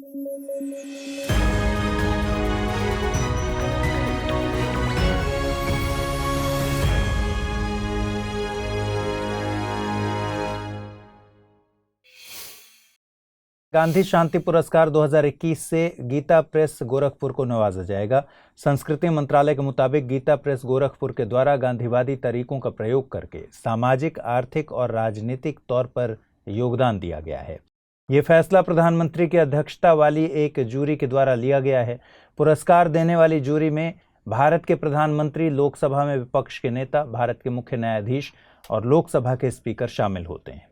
गांधी शांति पुरस्कार 2021 से गीता प्रेस गोरखपुर को नवाजा जाएगा। संस्कृति मंत्रालय के मुताबिक गीता प्रेस गोरखपुर के द्वारा गांधीवादी तरीकों का प्रयोग करके सामाजिक, आर्थिक और राजनीतिक तौर पर योगदान दिया गया है। ये फैसला प्रधानमंत्री की अध्यक्षता वाली एक जूरी के द्वारा लिया गया है। पुरस्कार देने वाली जूरी में भारत के प्रधानमंत्री, लोकसभा में विपक्ष के नेता, भारत के मुख्य न्यायाधीश और लोकसभा के स्पीकर शामिल होते हैं।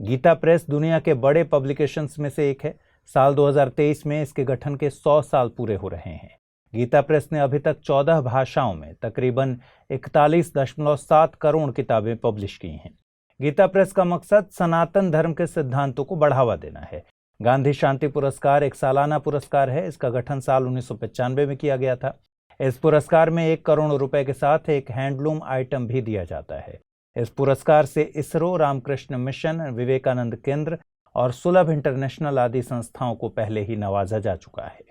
गीता प्रेस दुनिया के बड़े पब्लिकेशंस में से एक है। साल 2023 में इसके गठन के 100 साल पूरे हो रहे हैं। गीता प्रेस ने अभी तक 14 भाषाओं में तकरीबन 41.7 करोड़ किताबें पब्लिश की हैं। गीता प्रेस का मकसद सनातन धर्म के सिद्धांतों को बढ़ावा देना है। गांधी शांति पुरस्कार एक सालाना पुरस्कार है। इसका गठन साल 1995 में किया गया था। इस पुरस्कार में 1 करोड़ रुपए के साथ एक हैंडलूम आइटम भी दिया जाता है। इस पुरस्कार से इसरो, रामकृष्ण मिशन, विवेकानंद केंद्र और सुलभ इंटरनेशनल आदि संस्थाओं को पहले ही नवाजा जा चुका है।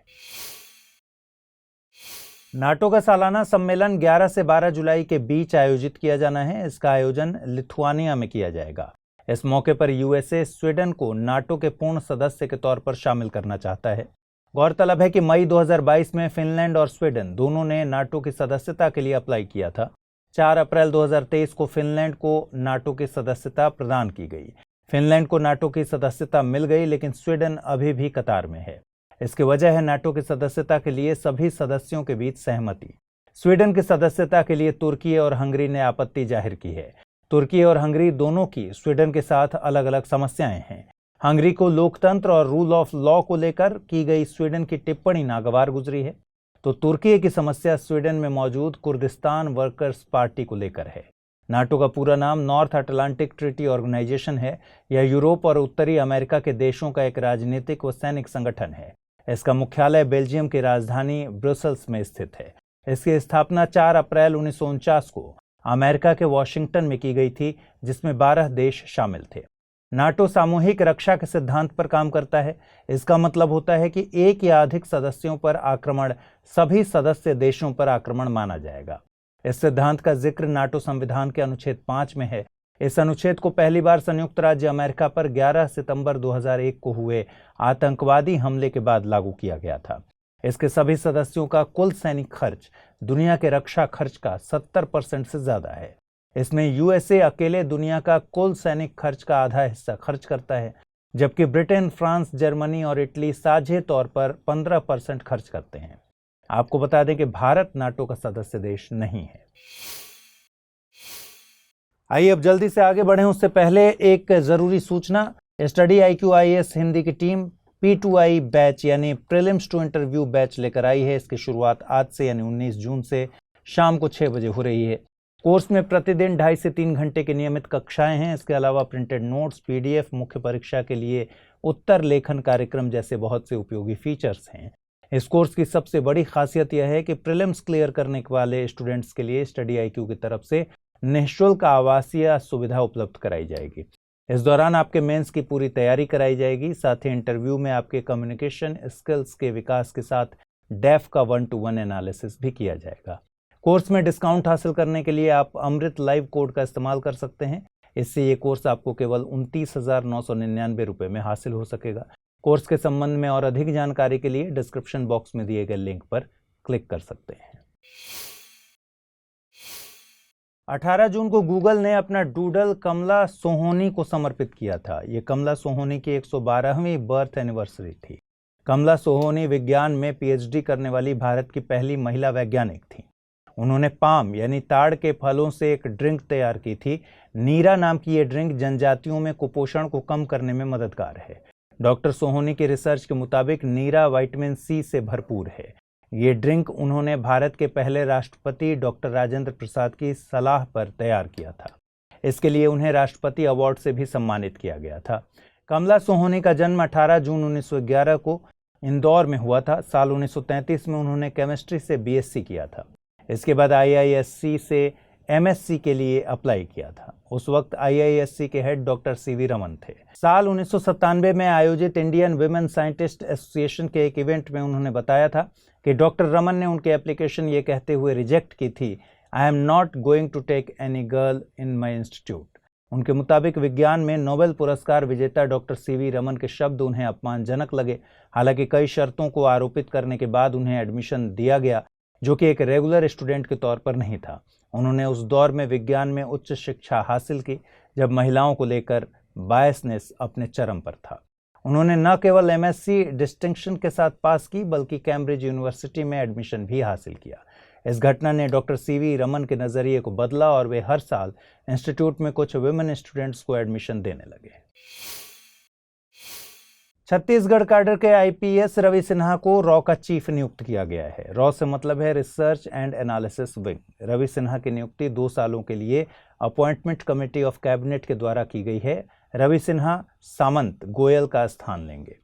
नाटो का सालाना सम्मेलन 11 से 12 जुलाई के बीच आयोजित किया जाना है। इसका आयोजन लिथुआनिया में किया जाएगा। इस मौके पर यूएसए स्वीडन को नाटो के पूर्ण सदस्य के तौर पर शामिल करना चाहता है। गौरतलब है कि मई 2022 में फिनलैंड और स्वीडन दोनों ने नाटो की सदस्यता के लिए अप्लाई किया था। 4 अप्रैल 2023 को फिनलैंड को नाटो की सदस्यता प्रदान की गई। फिनलैंड को नाटो की सदस्यता मिल गई, लेकिन स्वीडन अभी भी कतार में है। इसकी वजह है नाटो की सदस्यता के लिए सभी सदस्यों के बीच सहमति। स्वीडन की सदस्यता के लिए तुर्की और हंगरी ने आपत्ति जाहिर की है। तुर्की और हंगरी दोनों की स्वीडन के साथ अलग अलग समस्याएं हैं। हंगरी को लोकतंत्र और रूल ऑफ लॉ को लेकर की गई स्वीडन की टिप्पणी नागवार गुजरी है, तो तुर्की की समस्या स्वीडन में मौजूद कुर्दिस्तान वर्कर्स पार्टी को लेकर है। नाटो का पूरा नाम नॉर्थ अटलांटिक ट्रीटी ऑर्गेनाइजेशन है। यह यूरोप और उत्तरी अमेरिका के देशों का एक राजनीतिक व सैनिक संगठन है। इसका मुख्यालय बेल्जियम की राजधानी ब्रुसेल्स में स्थित है। इसकी स्थापना 4 अप्रैल 1949 को अमेरिका के वॉशिंगटन में की गई थी, जिसमें 12 देश शामिल थे। नाटो सामूहिक रक्षा के सिद्धांत पर काम करता है। इसका मतलब होता है कि एक या अधिक सदस्यों पर आक्रमण सभी सदस्य देशों पर आक्रमण माना जाएगा। इस सिद्धांत का जिक्र नाटो संविधान के अनुच्छेद 5 में है। इस अनुच्छेद को पहली बार संयुक्त राज्य अमेरिका पर 11 सितंबर 2001 को हुए आतंकवादी हमले के बाद लागू किया गया था। इसके सभी सदस्यों का कुल सैनिक खर्च दुनिया के रक्षा खर्च का 70% से ज्यादा है। इसमें यूएसए अकेले दुनिया का कुल सैनिक खर्च का आधा हिस्सा खर्च करता है, जबकि ब्रिटेन, फ्रांस, जर्मनी और इटली साझे तौर पर 15% खर्च करते हैं। आपको बता दें कि भारत नाटो का सदस्य देश नहीं है। आइए अब जल्दी से आगे बढ़ें, उससे पहले एक जरूरी सूचना। स्टडी IQ IAS हिंदी की टीम P2I बैच यानी प्रीलिम्स टू इंटरव्यू बैच लेकर आई है। इसकी शुरुआत आज से यानी 19 जून से शाम को 6 बजे हो रही है। कोर्स में प्रतिदिन 2.5 से 3 घंटे की नियमित कक्षाएं हैं। इसके अलावा प्रिंटेड नोट्स, PDF, मुख्य परीक्षा के लिए उत्तर लेखन कार्यक्रम जैसे बहुत से उपयोगी फीचर्स हैं। इस कोर्स की सबसे बड़ी खासियत यह है कि प्रीलिम्स क्लियर करने वाले स्टूडेंट्स के लिए स्टडी IQ की तरफ से निःशुल्क आवासीय सुविधा उपलब्ध कराई जाएगी। इस दौरान आपके मेंस की पूरी तैयारी कराई जाएगी। साथ ही इंटरव्यू में आपके कम्युनिकेशन स्किल्स के विकास के साथ डेफ का 1-to-1 एनालिसिस भी किया जाएगा। कोर्स में डिस्काउंट हासिल करने के लिए आप अमृत लाइव कोड का इस्तेमाल कर सकते हैं। इससे ये कोर्स आपको केवल 29,999 रुपये में हासिल हो सकेगा। कोर्स के संबंध में और अधिक जानकारी के लिए डिस्क्रिप्शन बॉक्स में दिए गए लिंक पर क्लिक कर सकते हैं। 18 जून को गूगल ने अपना डूडल कमला सोहोनी को समर्पित किया था। ये कमला सोहोनी की 112वीं बर्थ एनिवर्सरी थी। कमला सोहोनी विज्ञान में PhD करने वाली भारत की पहली महिला वैज्ञानिक थी। उन्होंने पाम यानी ताड़ के फलों से एक ड्रिंक तैयार की थी। नीरा नाम की ये ड्रिंक जनजातियों में कुपोषण को कम करने में मददगार है। डॉक्टर सोहोनी की रिसर्च के मुताबिक नीरा विटामिन C से भरपूर है। ये ड्रिंक उन्होंने भारत के पहले राष्ट्रपति डॉक्टर राजेंद्र प्रसाद की सलाह पर तैयार किया था। इसके लिए उन्हें राष्ट्रपति अवार्ड से भी सम्मानित किया गया था। कमला सोहोनी का जन्म 18 जून 1911 को इंदौर में हुआ था। साल 1933 में उन्होंने केमिस्ट्री से BSc किया था। इसके बाद IISc से MSc के लिए अप्लाई किया था। उस वक्त IISc के हेड डॉक्टर CV रमन थे। साल 1997 में आयोजित इंडियन विमेन साइंटिस्ट एसोसिएशन के एक इवेंट में उन्होंने बताया था कि डॉक्टर रमन ने उनकी एप्लीकेशन ये कहते हुए रिजेक्ट की थी, I am not going to take any girl in my institute. उनके मुताबिक विज्ञान में नोबेल पुरस्कार विजेता डॉक्टर CV रमन के शब्द उन्हें अपमानजनक लगे। हालांकि कई शर्तों को आरोपित करने के बाद उन्हें एडमिशन दिया गया, जो कि एक रेगुलर स्टूडेंट के तौर पर नहीं था। उन्होंने उस दौर में विज्ञान में उच्च शिक्षा हासिल की जब महिलाओं को लेकर बायसनेस अपने चरम पर था। उन्होंने न केवल MSc डिस्टिंक्शन के साथ पास की, बल्कि कैम्ब्रिज यूनिवर्सिटी में एडमिशन भी हासिल किया। इस घटना ने डॉक्टर CV रमन के नज़रिए को बदला और वे हर साल इंस्टीट्यूट में कुछ विमेन स्टूडेंट्स को एडमिशन देने लगे। छत्तीसगढ़ कैडर के IPS रवि सिन्हा को रॉ का चीफ नियुक्त किया गया है। रॉ से मतलब है research and analysis wing. Ravi Sinha की नियुक्ति 2 सालों के लिए अपॉइंटमेंट कमेटी ऑफ कैबिनेट के द्वारा की गई है। रवि सिन्हा सामंत गोयल का स्थान लेंगे,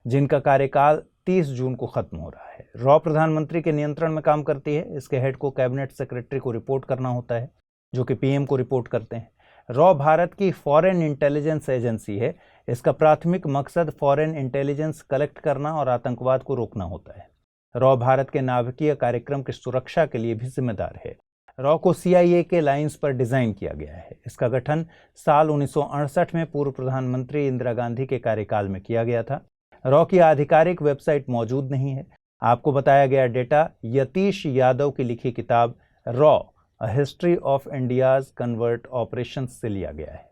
जिनका कार्यकाल 30 जून को खत्म हो रहा है। रॉ प्रधानमंत्री के नियंत्रण में काम करती है। इसके हेड को कैबिनेट सेक्रेटरी को रिपोर्ट करना होता है, जो कि PM को रिपोर्ट करते हैं। रॉ भारत की फॉरेन इंटेलिजेंस एजेंसी है। इसका प्राथमिक मकसद फॉरेन इंटेलिजेंस कलेक्ट करना और आतंकवाद को रोकना होता है। रॉ भारत के नाभिकीय कार्यक्रम की सुरक्षा के लिए भी जिम्मेदार है। रॉ को CIA के लाइंस पर डिजाइन किया गया है। इसका गठन साल 1968 में पूर्व प्रधानमंत्री इंदिरा गांधी के कार्यकाल में किया गया था। रॉ की आधिकारिक वेबसाइट मौजूद नहीं है। आपको बताया गया डेटा यतीश यादव की लिखी किताब raw a history of India's convert operation से लिया गया है।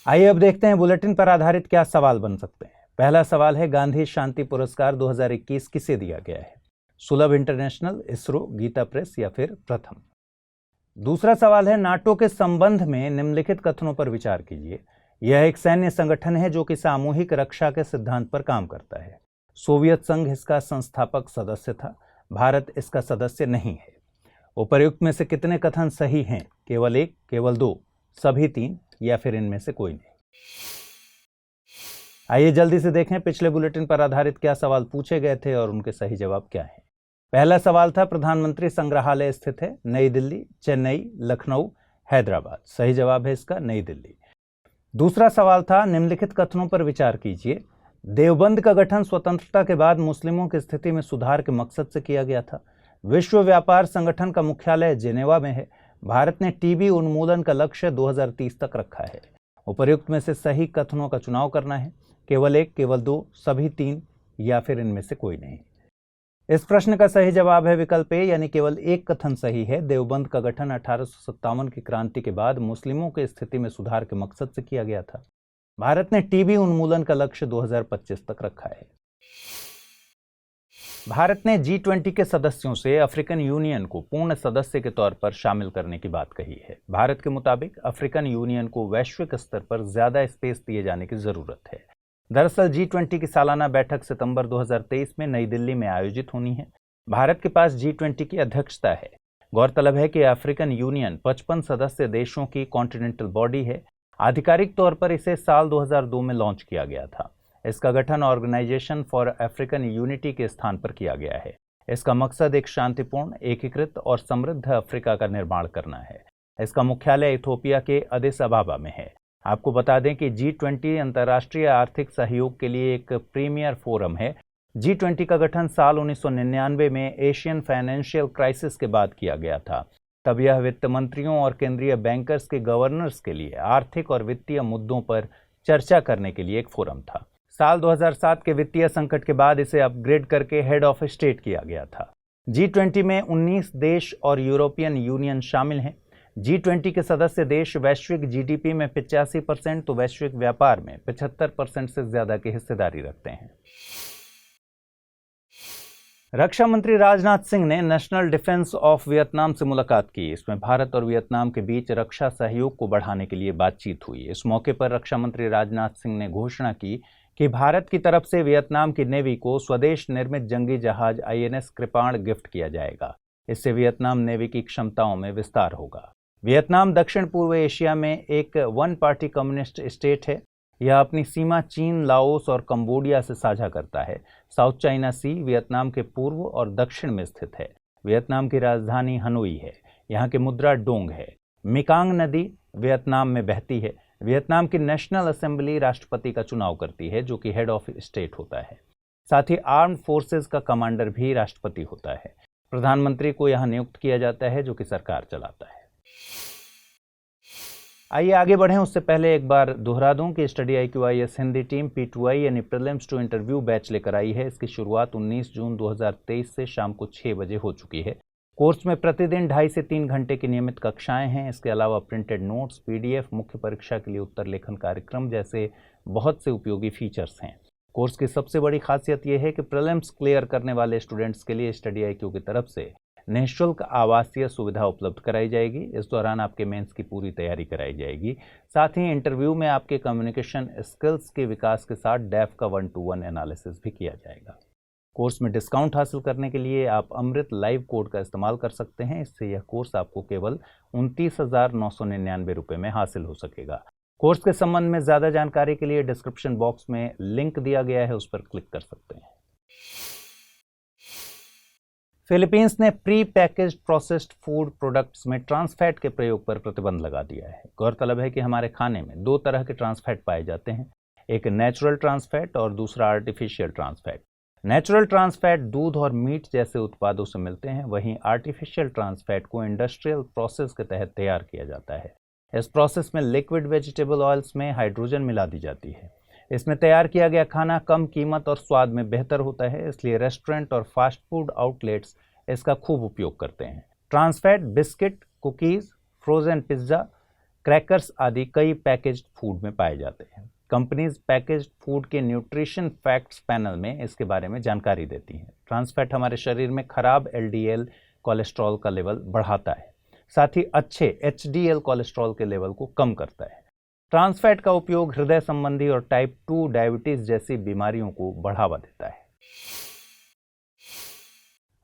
आइए अब देखते हैं बुलेटिन पर आधारित क्या सवाल बन सकते हैं। पहला सवाल है, गांधी शांति पुरस्कार 2021 किसे दिया गया है? सुलभ इंटरनेशनल, इसरो, गीता प्रेस या फिर प्रथम? दूसरा सवाल है, नाटो के संबंध में निम्नलिखित कथनों पर विचार कीजिए। यह एक सैन्य संगठन है जो कि सामूहिक रक्षा के सिद्धांत पर काम करता है। सोवियत संघ इसका संस्थापक सदस्य था। भारत इसका सदस्य नहीं है। उपर्युक्त में से कितने कथन सही हैं? केवल 1, केवल 2, सभी 3 या फिर इनमें से कोई नहीं? आइए जल्दी से देखें पिछले बुलेटिन पर आधारित क्या सवाल पूछे गए थे और उनके सही जवाब क्या हैं। पहला सवाल था, प्रधानमंत्री संग्रहालय स्थित है नई दिल्ली, चेन्नई, लखनऊ, हैदराबाद। सही जवाब है इसका नई दिल्ली। दूसरा सवाल था, निम्नलिखित कथनों पर विचार कीजिए। देवबंद का गठन स्वतंत्रता के बाद मुस्लिमों की स्थिति में सुधार के मकसद से किया गया था। विश्व व्यापार संगठन का मुख्यालय जेनेवा में है। भारत ने TB उन्मूलन का लक्ष्य 2030 तक रखा है। उपर्युक्त में से सही कथनों का चुनाव करना है। केवल 1, केवल 2, सभी 3 या फिर इनमें से कोई नहीं। इस प्रश्न का सही जवाब है विकल्प ए, यानी केवल एक कथन सही है। देवबंद का गठन 1857 की क्रांति के बाद मुस्लिमों की स्थिति में सुधार के मकसद से किया गया था। भारत ने TB उन्मूलन का लक्ष्य 2025 तक रखा है। भारत ने G20 के सदस्यों से अफ्रीकन यूनियन को पूर्ण सदस्य के तौर पर शामिल करने की बात कही है। भारत के मुताबिक अफ्रीकन यूनियन को वैश्विक स्तर पर ज्यादा स्पेस दिए जाने की जरूरत है। दरअसल G20 की सालाना बैठक सितंबर 2023 में नई दिल्ली में आयोजित होनी है। भारत के पास G20 की अध्यक्षता है। गौरतलब है कि अफ्रीकन यूनियन 55 सदस्य देशों की कॉन्टिनेंटल बॉडी है। आधिकारिक तौर पर इसे साल 2002 में लॉन्च किया गया था। इसका गठन ऑर्गेनाइजेशन फॉर अफ्रीकन यूनिटी के स्थान पर किया गया है। इसका मकसद एक शांतिपूर्ण, एकीकृत और समृद्ध अफ्रीका का निर्माण करना है। इसका मुख्यालय इथोपिया के अदिस अबाबा में है। आपको बता दें कि G20 अंतर्राष्ट्रीय आर्थिक सहयोग के लिए एक प्रीमियर फोरम है। G20 का गठन साल 1999 में एशियन फाइनेंशियल क्राइसिस के बाद किया गया था। तब यह वित्त मंत्रियों और केंद्रीय बैंकर्स के गवर्नर्स के लिए आर्थिक और वित्तीय मुद्दों पर चर्चा करने के लिए एक फोरम था। साल 2007 के वित्तीय संकट के बाद इसे अपग्रेड करके हेड ऑफ स्टेट किया गया था। G20 में 19 देश और यूरोपियन यूनियन शामिल हैं। G20 के सदस्य देश वैश्विक GDP में 85% तो वैश्विक व्यापार में 75% से ज्यादा की हिस्सेदारी रखते हैं। रक्षा मंत्री राजनाथ सिंह ने नेशनल डिफेंस ऑफ वियतनाम से मुलाकात की। इसमें भारत और वियतनाम के बीच रक्षा सहयोग को बढ़ाने के लिए बातचीत हुई। इस मौके पर रक्षा मंत्री राजनाथ सिंह ने घोषणा की कि भारत की तरफ से वियतनाम की नेवी को स्वदेश निर्मित जंगी जहाज INS कृपाण गिफ्ट किया जाएगा। इससे वियतनाम नेवी की क्षमताओं में विस्तार होगा। वियतनाम दक्षिण पूर्व एशिया में एक वन पार्टी कम्युनिस्ट स्टेट है। यह अपनी सीमा चीन, लाओस और कंबोडिया से साझा करता है। साउथ चाइना सी वियतनाम के पूर्व और दक्षिण में स्थित है। वियतनाम की राजधानी हनोई है। यहाँ की मुद्रा डोंग है। मेकांग नदी वियतनाम में बहती है। वियतनाम की नेशनल असेंबली राष्ट्रपति का चुनाव करती है, जो कि हेड ऑफ स्टेट होता है। साथ ही आर्म्ड फोर्सेस का कमांडर भी राष्ट्रपति होता है। प्रधानमंत्री को यहाँ नियुक्त किया जाता है, जो कि सरकार चलाता है। आइए आगे बढ़ें, उससे पहले एक बार दोहरा दूं कि study IQIS Hindi team P2I यानी प्रीलिम्स टू इंटरव्यू बैच लेकर आई है। इसकी शुरुआत 19 जून 2023 से शाम को 6 बजे हो चुकी है। कोर्स में प्रतिदिन 2.5 से 3 घंटे की नियमित कक्षाएं हैं। इसके अलावा प्रिंटेड नोट्स, PDF, मुख्य परीक्षा के लिए उत्तर लेखन कार्यक्रम जैसे बहुत से उपयोगी फीचर्स हैं। कोर्स की सबसे बड़ी खासियत यह है कि प्रीलिम्स क्लियर करने वाले स्टूडेंट्स के लिए स्टडी IQ की तरफ से निःशुल्क आवासीय सुविधा उपलब्ध कराई जाएगी। इस दौरान आपके मेंस की पूरी तैयारी कराई जाएगी। साथ ही इंटरव्यू में आपके कम्युनिकेशन स्किल्स के विकास के साथ डेफ का 1-to-1 एनालिसिस भी किया जाएगा। कोर्स में डिस्काउंट हासिल करने के लिए आप अमृत लाइव कोड का इस्तेमाल कर सकते हैं। इससे यह कोर्स आपको केवल 29,999 रुपये में हासिल हो सकेगा। कोर्स के संबंध में ज़्यादा जानकारी के लिए डिस्क्रिप्शन बॉक्स में लिंक दिया गया है, उस पर क्लिक कर सकते हैं। फिलीपींस ने pre packaged processed food products में ट्रांस फैट के प्रयोग पर प्रतिबंध लगा दिया है। गौरतलब है कि हमारे खाने में 2 तरह के ट्रांस फैट पाए जाते हैं, एक नेचुरल ट्रांस फैट और दूसरा artificial trans fat. Natural trans fat दूध और मीट जैसे उत्पादों से मिलते हैं, वहीं आर्टिफिशियल ट्रांस फैट को इंडस्ट्रियल प्रोसेस के तहत तैयार किया जाता है। इस प्रोसेस में लिक्विड वेजिटेबल ऑयल्स में हाइड्रोजन मिला दी जाती है। इसमें तैयार किया गया खाना कम कीमत और स्वाद में बेहतर होता है, इसलिए रेस्टोरेंट और फास्ट फूड आउटलेट्स इसका खूब उपयोग करते हैं। Trans fat biscuit, cookies, frozen pizza, crackers आदि कई पैकेज्ड फूड में पाए जाते हैं। कंपनीज पैकेज्ड फूड के न्यूट्रिशन फैक्ट्स पैनल में इसके बारे में जानकारी देती हैं। ट्रांस फैट हमारे शरीर में खराब LDL कोलेस्ट्रॉल का लेवल बढ़ाता है, साथ ही अच्छे HDL कोलेस्ट्रॉल के लेवल को कम करता है। ट्रांस फैट का उपयोग हृदय संबंधी और टाइप 2 डायबिटीज जैसी बीमारियों को बढ़ावा देता है।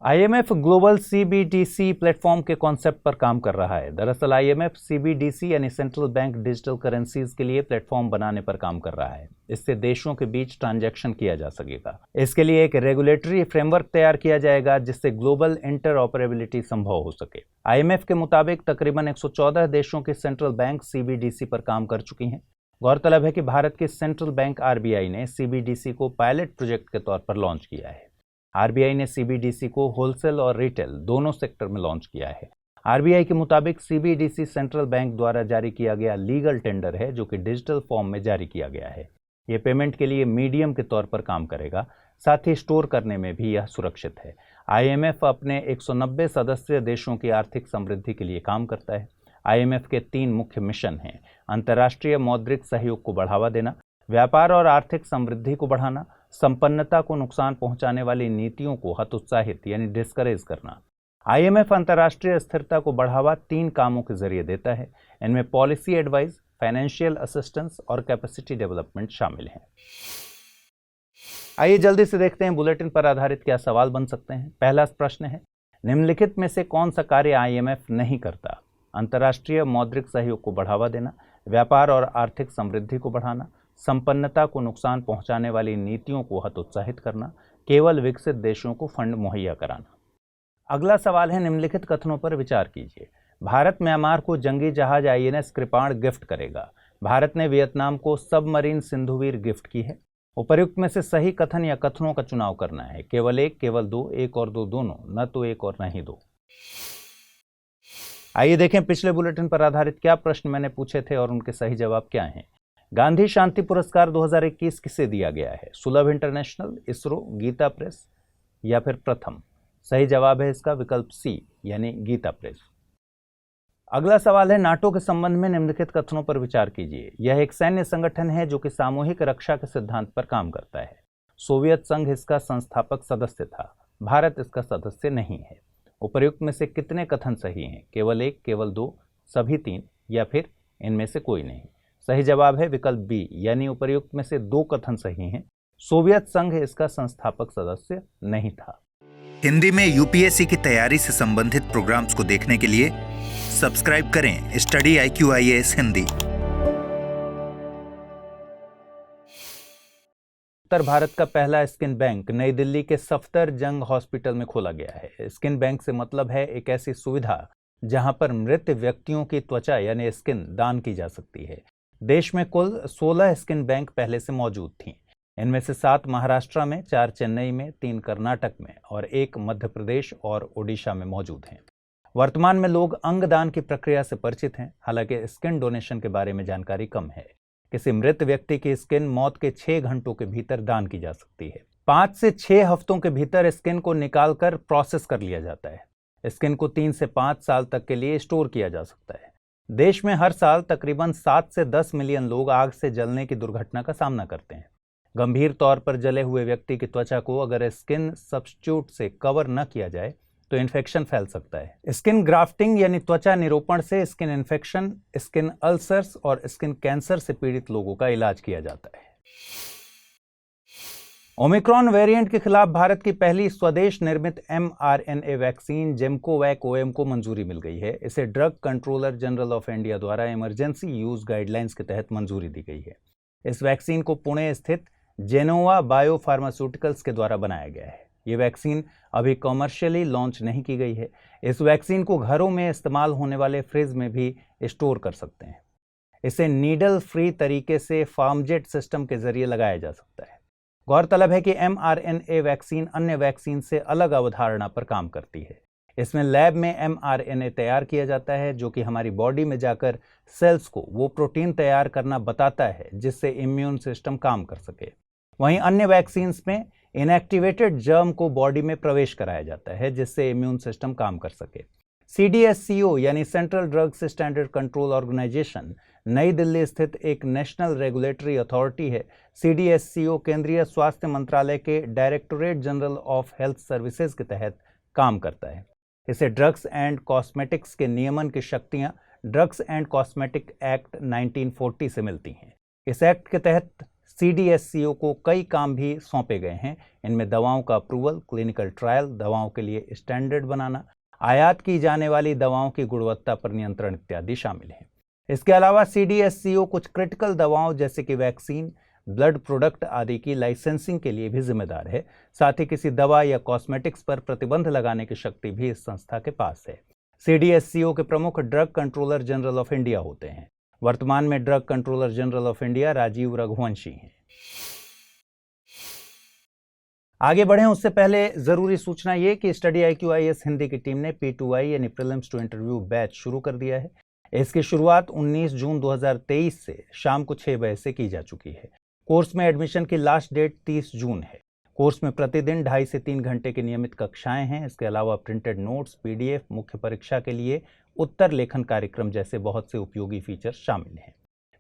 IMF ग्लोबल CBDC प्लेटफॉर्म के कॉन्सेप्ट पर काम कर रहा है। दरअसल IMF CBDC यानी सेंट्रल बैंक डिजिटल करेंसीज के लिए प्लेटफॉर्म बनाने पर काम कर रहा है। इससे देशों के बीच ट्रांजैक्शन किया जा सकेगा। इसके लिए एक रेगुलेटरी फ्रेमवर्क तैयार किया जाएगा, जिससे ग्लोबल इंटरऑपरेबिलिटी संभव हो सके। IMF के मुताबिक तकरीबन 114 देशों के सेंट्रल बैंक CBDC पर काम कर चुकी हैं। गौरतलब है कि भारत की सेंट्रल बैंक RBI ने CBDC को पायलट प्रोजेक्ट के तौर पर लॉन्च किया है। RBI ने CBDC को होलसेल और रिटेल दोनों सेक्टर में लॉन्च किया है। RBI के मुताबिक CBDC सेंट्रल बैंक द्वारा जारी किया गया लीगल टेंडर है, जो कि डिजिटल फॉर्म में जारी किया गया है। ये पेमेंट के लिए मीडियम के तौर पर काम करेगा, साथ ही स्टोर करने में भी यह सुरक्षित है। IMF अपने 190 सदस्य देशों की आर्थिक समृद्धि के लिए काम करता है। IMF के 3 मुख्य मिशन हैं: अंतर्राष्ट्रीय मौद्रिक सहयोग को बढ़ावा देना, व्यापार और आर्थिक समृद्धि को बढ़ाना, संपन्नता को नुकसान पहुंचाने वाली नीतियों को हतोत्साहित यानी डिस्करेज करना। IMF अंतर्राष्ट्रीय स्थिरता को बढ़ावा 3 कामों के जरिए देता है। इनमें पॉलिसी एडवाइस, फाइनेंशियल असिस्टेंस और कैपेसिटी डेवलपमेंट शामिल हैं। आइए जल्दी से देखते हैं बुलेटिन पर आधारित क्या सवाल बन सकते हैं। पहला प्रश्न है, निम्नलिखित में से कौन सा कार्य IMF नहीं करता? अंतर्राष्ट्रीय मौद्रिक सहयोग को बढ़ावा देना, व्यापार और आर्थिक समृद्धि को बढ़ाना, संपन्नता को नुकसान पहुंचाने वाली नीतियों को हतोत्साहित करना, केवल विकसित देशों को फंड मुहैया कराना। अगला सवाल है, निम्नलिखित कथनों पर विचार कीजिए। भारत म्यांमार को जंगी जहाज INS कृपाण गिफ्ट करेगा। भारत ने वियतनाम को सबमरीन सिंधुवीर गिफ्ट की है। उपर्युक्त में से सही कथन या कथनों का चुनाव करना है। केवल एक, केवल दो, एक और दो दोनों, न तो एक और न ही दो। आइए देखें पिछले बुलेटिन पर आधारित क्या प्रश्न मैंने पूछे थे और उनके सही जवाब क्या हैं। गांधी शांति पुरस्कार 2021 किसे दिया गया है? सुलभ इंटरनेशनल, इसरो, गीता प्रेस या फिर प्रथम? सही जवाब है इसका विकल्प C यानी गीता प्रेस। अगला सवाल है, नाटो के संबंध में निम्नलिखित कथनों पर विचार कीजिए। यह एक सैन्य संगठन है जो कि सामूहिक रक्षा के सिद्धांत पर काम करता है। सोवियत संघ इसका संस्थापक सदस्य था। भारत इसका सदस्य नहीं है। उपर्युक्त में से कितने कथन सही हैं? केवल एक, केवल दो, सभी तीन या फिर इनमें से कोई नहीं? सही जवाब है विकल्प B यानी उपर्युक्त में से 2 कथन सही हैं। सोवियत संघ इसका संस्थापक सदस्य नहीं था। हिंदी में UPSC की तैयारी से संबंधित प्रोग्राम्स को देखने के लिए सब्सक्राइब करें स्टडी IQIS हिंदी। उत्तर भारत का पहला स्किन बैंक नई दिल्ली के सफदरजंग हॉस्पिटल में खोला गया है। स्किन बैंक से मतलब है एक ऐसी सुविधा जहां पर मृत व्यक्तियों की त्वचा यानी स्किन दान की जा सकती है। देश में कुल 16 स्किन बैंक पहले से मौजूद थीं। इनमें से 7 महाराष्ट्र में, 4 चेन्नई में, 3 कर्नाटक में और 1 मध्य प्रदेश और ओडिशा में मौजूद हैं। वर्तमान में लोग अंगदान की प्रक्रिया से परिचित हैं, हालांकि स्किन डोनेशन के बारे में जानकारी कम है। किसी मृत व्यक्ति की स्किन मौत के 6 घंटों के भीतर दान की जा सकती है। 5 से 6 हफ्तों के भीतर स्किन को निकालकर प्रोसेस कर लिया जाता है। स्किन को 3 से 5 साल तक के लिए स्टोर किया जा सकता है। देश में हर साल तकरीबन 7 से 10 मिलियन लोग आग से जलने की दुर्घटना का सामना करते हैं। गंभीर तौर पर जले हुए व्यक्ति की त्वचा को अगर स्किन सब्स्टिट्यूट से कवर न किया जाए तो इन्फेक्शन फैल सकता है। स्किन ग्राफ्टिंग यानी त्वचा निरूपण से स्किन इन्फेक्शन, स्किन अल्सर्स और स्किन कैंसर से पीड़ित लोगों का इलाज किया जाता है। ओमिक्रॉन वेरिएंट के खिलाफ भारत की पहली स्वदेश निर्मित mRNA वैक्सीन जेमकोवैक ओएम को मंजूरी मिल गई है। इसे drug controller general of India द्वारा इमरजेंसी यूज गाइडलाइंस के तहत मंजूरी दी गई है। इस वैक्सीन को पुणे स्थित जेनोवा बायोफार्मास्यूटिकल्स के द्वारा बनाया गया है। ये वैक्सीन अभी कॉमर्शियली लॉन्च नहीं की गई है। इस वैक्सीन को घरों में इस्तेमाल होने वाले फ्रिज में भी स्टोर कर सकते हैं। इसे नीडल फ्री तरीके से फार्मजेट सिस्टम के जरिए लगाया जा सकता है। गौरतलब है कि mRNA वैक्सीन अन्य वैक्सीन से अलग अवधारणा पर काम करती है। इसमें लैब में mRNA तैयार किया जाता है जो कि हमारी बॉडी में जाकर सेल्स को वो प्रोटीन तैयार करना बताता है जिससे इम्यून सिस्टम काम कर सके। वहीं अन्य वैक्सीन में इनएक्टिवेटेड जर्म को बॉडी में प्रवेश कराया जाता है जिससे इम्यून सिस्टम काम कर सके। CDSCO यानी central drugs standard control organization नई दिल्ली स्थित एक नेशनल रेगुलेटरी अथॉरिटी है। CDSCO केंद्रीय स्वास्थ्य मंत्रालय के directorate general of health services के तहत काम करता है। इसे ड्रग्स एंड कॉस्मेटिक्स के नियमन की शक्तियां ड्रग्स एंड कॉस्मेटिक एक्ट 1940 से मिलती हैं। इस एक्ट के तहत CDSCO को कई काम भी सौंपे गए हैं। इनमें दवाओं का अप्रूवल, क्लिनिकल ट्रायल, दवाओं के लिए स्टैंडर्ड बनाना, आयात की जाने वाली दवाओं की गुणवत्ता पर नियंत्रण इत्यादि शामिल हैं। इसके अलावा CDSCO कुछ क्रिटिकल दवाओं जैसे कि वैक्सीन, ब्लड प्रोडक्ट आदि की लाइसेंसिंग के लिए भी जिम्मेदार है। साथ ही किसी दवा या कॉस्मेटिक्स पर प्रतिबंध लगाने की शक्ति भी इस संस्था के पास है। CDSCO के प्रमुख drug controller general of India होते हैं। वर्तमान में drug controller general of India Rajeev Raghuvanshi हैं। आगे बढ़ें उससे पहले जरूरी सूचना ये कि स्टडी IQIS हिंदी की टीम ने P2I यानी प्रीलिम्स टू इंटरव्यू बैच शुरू कर दिया है। इसकी शुरुआत 19 जून 2023 से शाम को 6 बजे से की जा चुकी है। कोर्स में एडमिशन की लास्ट डेट 30 जून है। कोर्स में प्रतिदिन 2.5 से 3 घंटे की नियमित कक्षाएं हैं। इसके अलावा प्रिंटेड नोट्स, PDF, मुख्य परीक्षा के लिए उत्तर लेखन कार्यक्रम जैसे बहुत से उपयोगी फीचर शामिल हैं।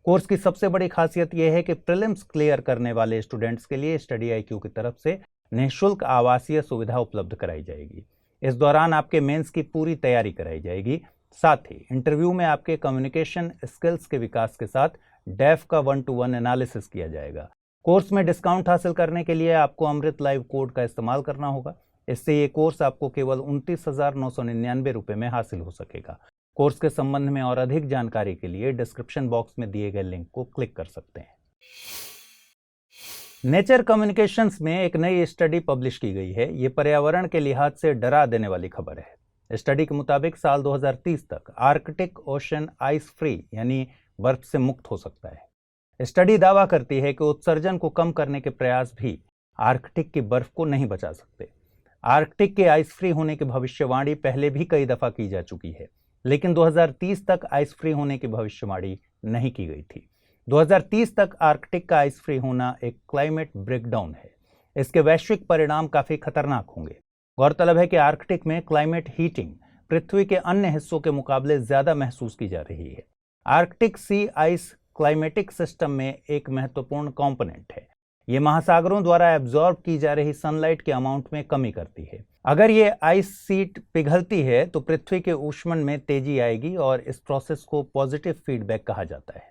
कोर्स की सबसे बड़ी खासियत यह है कि प्रीलिम्स क्लियर करने वाले स्टूडेंट्स के लिए स्टडी IQ की तरफ से निःशुल्क आवासीय सुविधा उपलब्ध कराई जाएगी। इस दौरान आपके मेंस की पूरी तैयारी कराई जाएगी। साथ ही इंटरव्यू में आपके कम्युनिकेशन स्किल्स के विकास के साथ डेफ का 1-to-1 एनालिसिस किया जाएगा। कोर्स में डिस्काउंट हासिल करने के लिए आपको अमृत लाइव कोड का इस्तेमाल करना होगा। इससे ये कोर्स आपको केवल 29,999 रुपये में हासिल हो सकेगा। कोर्स के संबंध में और अधिक जानकारी के लिए डिस्क्रिप्शन बॉक्स में दिए गए लिंक को क्लिक कर सकते हैं। नेचर कम्युनिकेशंस में एक नई स्टडी पब्लिश की गई है। ये पर्यावरण के लिहाज से डरा देने वाली खबर है। स्टडी के मुताबिक साल 2030 तक आर्कटिक ओशन आइस फ्री यानी बर्फ से मुक्त हो सकता है। स्टडी दावा करती है कि उत्सर्जन को कम करने के प्रयास भी आर्कटिक की बर्फ को नहीं बचा सकते। आर्कटिक के आइस फ्री होने की भविष्यवाणी पहले भी कई दफा की जा चुकी है, लेकिन 2030 तक आइस फ्री होने की भविष्यवाणी नहीं की गई थी। 2030 तक आर्कटिक का आइस फ्री होना एक क्लाइमेट ब्रेकडाउन है। इसके वैश्विक परिणाम काफी खतरनाक होंगे। गौरतलब है कि आर्कटिक में क्लाइमेट हीटिंग पृथ्वी के अन्य हिस्सों के मुकाबले ज्यादा महसूस की जा रही है। आर्कटिक सी आइस क्लाइमेटिक सिस्टम में एक महत्वपूर्ण कंपोनेंट है। ये महासागरों द्वारा एब्जॉर्ब की जा रही सनलाइट के अमाउंट में कमी करती है। अगर ये आइस शीट पिघलती है तो पृथ्वी के ऊष्मन में तेजी आएगी और इस प्रोसेस को पॉजिटिव फीडबैक कहा जाता है।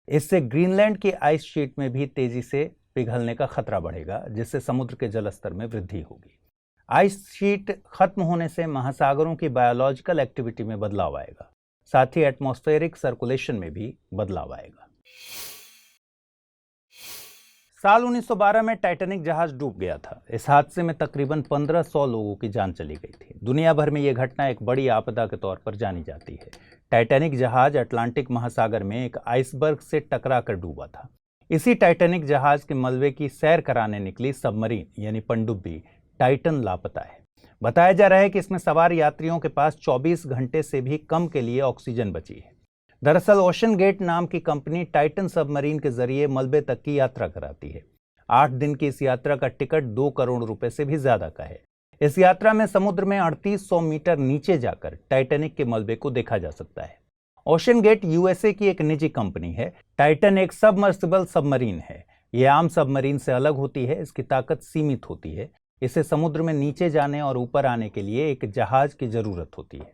इससे ग्रीनलैंड की आइस शीट में भी तेजी से पिघलने का खतरा बढ़ेगा, जिससे समुद्र के जलस्तर में वृद्धि होगी। आइस शीट खत्म होने से महासागरों की बायोलॉजिकल एक्टिविटी में बदलाव आएगा, साथ ही एटमॉस्फेरिक सर्कुलेशन में भी बदलाव आएगा। साल 1912 में टाइटैनिक जहाज डूब गया था। इस हादसे में तकरीबन 1500 लोगों की जान चली गई थी। दुनिया भर में यह घटना एक बड़ी आपदा के तौर पर जानी जाती है। टाइटैनिक जहाज अटलांटिक महासागर में एक आइसबर्ग से टकरा कर डूबा था। इसी टाइटैनिक जहाज के मलबे की सैर कराने निकली सबमरीन यानी पनडुब्बी टाइटन लापता है। बताया जा रहा है कि इसमें सवार यात्रियों के पास 24 घंटे से भी कम के लिए ऑक्सीजन बची है। दरअसल ओशन गेट नाम की कंपनी टाइटन सबमरीन के जरिए मलबे तक की यात्रा कराती है। 8 दिन की इस यात्रा का टिकट 2 करोड़ रुपए से भी ज्यादा का है। इस यात्रा में समुद्र में 3800 मीटर नीचे जाकर टाइटैनिक के मलबे को देखा जा सकता है। ओशन गेट यूएसए की एक निजी कंपनी है। टाइटन एक सबमर्सिबल सबमरीन है। यह आम सबमरीन से अलग होती है। इसकी ताकत सीमित होती है। इसे समुद्र में नीचे जाने और ऊपर आने के लिए एक जहाज की जरूरत होती है।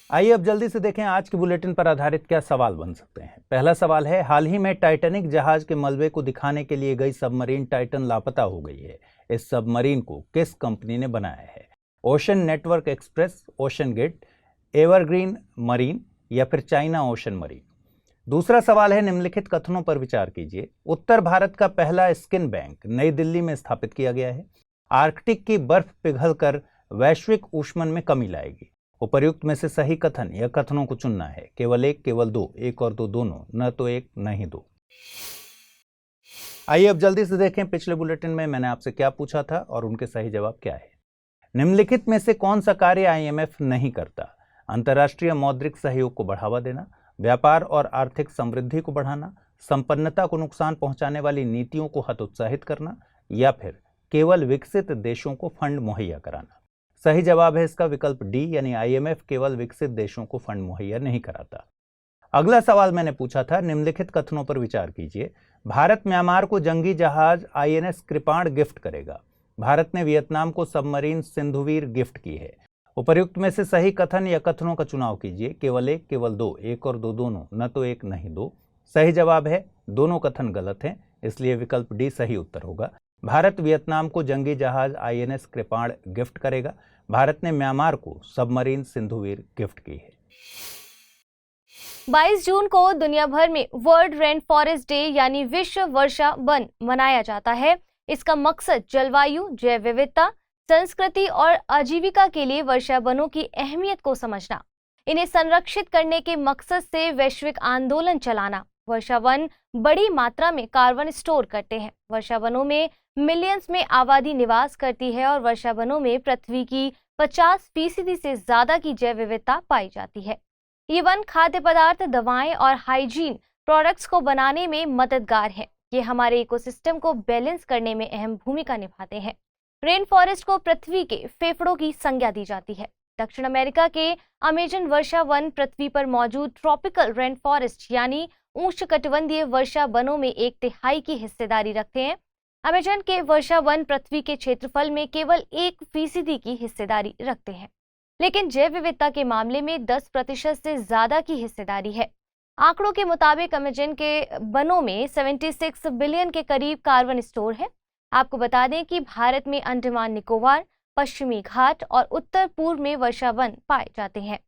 आइए अब जल्दी से देखें आज के बुलेटिन पर आधारित क्या सवाल बन सकते हैं। पहला सवाल है, हाल ही में टाइटैनिक जहाज के मलबे को दिखाने के लिए गई सबमरीन टाइटन लापता हो गई है। इस सबमरीन को किस कंपनी ने बनाया है? Ocean network express, ocean gate, evergreen marine या फिर चाइना ओशन मरीन। दूसरा सवाल है, निम्नलिखित कथनों पर विचार कीजिए। उत्तर भारत का पहला स्किन बैंक नई दिल्ली में स्थापित किया गया है। आर्कटिक की बर्फ पिघलकर वैश्विक ऊष्मन में कमी लाएगी। उपर्युक्त में से सही कथन या कथनों को चुनना है। केवल एक, केवल दो, एक और दो दोनों, न तो एक न ही दो। आइए अब जल्दी से देखें पिछले बुलेटिन में मैंने आपसे क्या पूछा था और उनके सही जवाब क्या है। निम्नलिखित में से कौन सा कार्य आईएमएफ नहीं करता? अंतर्राष्ट्रीय मौद्रिक सहयोग को बढ़ावा देना, व्यापार और आर्थिक समृद्धि को बढ़ाना, संपन्नता को नुकसान पहुंचाने वाली नीतियों को हतोत्साहित करना या फिर केवल विकसित देशों को फंड मुहैया कराना। सही जवाब है इसका विकल्प डी, यानी आईएमएफ केवल विकसित देशों को फंड मुहैया नहीं कराता। अगला सवाल मैंने पूछा था, निम्नलिखित कथनों पर विचार कीजिए। भारत म्यांमार को जंगी जहाज आईएनएस कृपाण गिफ्ट करेगा। भारत ने वियतनाम को सबमरीन सिंधुवीर गिफ्ट की है। उपर्युक्त में से सही कथन या कथनों का चुनाव कीजिए। केवल एक, केवल दो, एक और दो दोनों, न तो एक न ही दो। सही जवाब है दोनों कथन गलत हैं, इसलिए विकल्प डी सही उत्तर होगा। भारत वियतनाम को जंगी जहाज आईएनएस कृपाण गिफ्ट करेगा। भारत ने म्यांमार को सबमरीन सिंधुवीर गिफ्ट की है। 22 जून को दुनिया भर में वर्ल्ड रेन फॉरेस्ट डे यानी विश्व वर्षा वन मनाया जाता है। इसका मकसद जलवायु, जैव विविधता, संस्कृति और आजीविका के लिए वर्षा वनों की अहमियत को समझना, इन्हें संरक्षित करने के मकसद से वैश्विक आंदोलन चलाना। वर्षा वन बड़ी मात्रा में कार्बन स्टोर करते हैं। वर्षा वनों में मिलियंस में आबादी निवास करती है और वर्षा वनों में पृथ्वी की 50% से ज्यादा की जैव विविधता पाई जाती है। ये वन खाद्य पदार्थ, दवाएं और हाइजीन प्रोडक्ट्स को बनाने में मददगार है। ये हमारे इकोसिस्टम को बैलेंस करने में अहम भूमिका निभाते हैं। रेन फॉरेस्ट को पृथ्वी के फेफड़ों की संज्ञा दी जाती है। दक्षिण अमेरिका के अमेजन वर्षा वन पृथ्वी पर मौजूद ट्रॉपिकल रेन फॉरेस्ट यानी उष्णकटिबंधीय वर्षा वनों में 1/3 की हिस्सेदारी रखते हैं। अमेजन के वर्षा वन पृथ्वी के क्षेत्रफल में केवल 1% की हिस्सेदारी रखते हैं, लेकिन जैव विविधता के मामले में 10% से ज्यादा की हिस्सेदारी है। आंकड़ों के मुताबिक अमेजन के वनों में 76 बिलियन के करीब कार्बन स्टोर है। आपको बता दें कि भारत में अंडमान निकोबार, पश्चिमी घाट और उत्तर पूर्व में वर्षा वन पाए जाते हैं।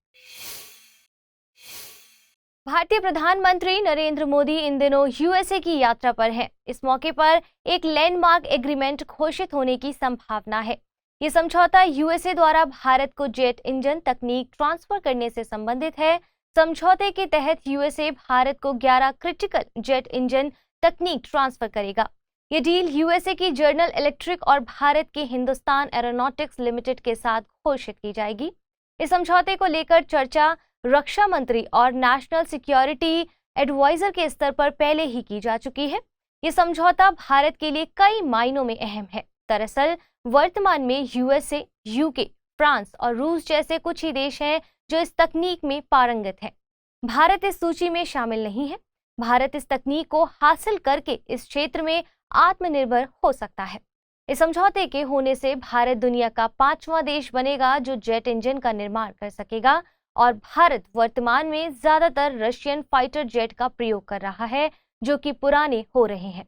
भारतीय प्रधानमंत्री नरेंद्र मोदी इन दिनों यूएसए की यात्रा पर हैं। इस मौके पर एक लैंडमार्क एग्रीमेंट घोषित होने की संभावना है। ये समझौता यूएसए द्वारा भारत को जेट इंजन तकनीक ट्रांसफर करने से संबंधित है। समझौते के तहत यूएसए भारत को 11 क्रिटिकल जेट इंजन तकनीक ट्रांसफर करेगा। ये डील यूएसए की जनरल इलेक्ट्रिक और भारत के हिंदुस्तान एरोनॉटिक्स लिमिटेड के साथ घोषित की जाएगी। इस समझौते को लेकर चर्चा रक्षा मंत्री और नेशनल सिक्योरिटी एडवाइजर के स्तर पर पहले ही की जा चुकी है। ये समझौता भारत के लिए कई मायनों में अहम है। दरअसल वर्तमान में यूएसए, यूके, फ्रांस और रूस जैसे कुछ ही देश हैं जो इस तकनीक में पारंगत हैं। भारत इस सूची में शामिल नहीं है। भारत इस तकनीक को हासिल करके इस क्षेत्र में आत्मनिर्भर हो सकता है। इस समझौते के होने से भारत दुनिया का 5वां देश बनेगा जो जेट इंजन का निर्माण कर सकेगा और भारत वर्तमान में ज्यादातर रशियन फाइटर जेट का प्रयोग कर रहा है जो कि पुराने हो रहे हैं।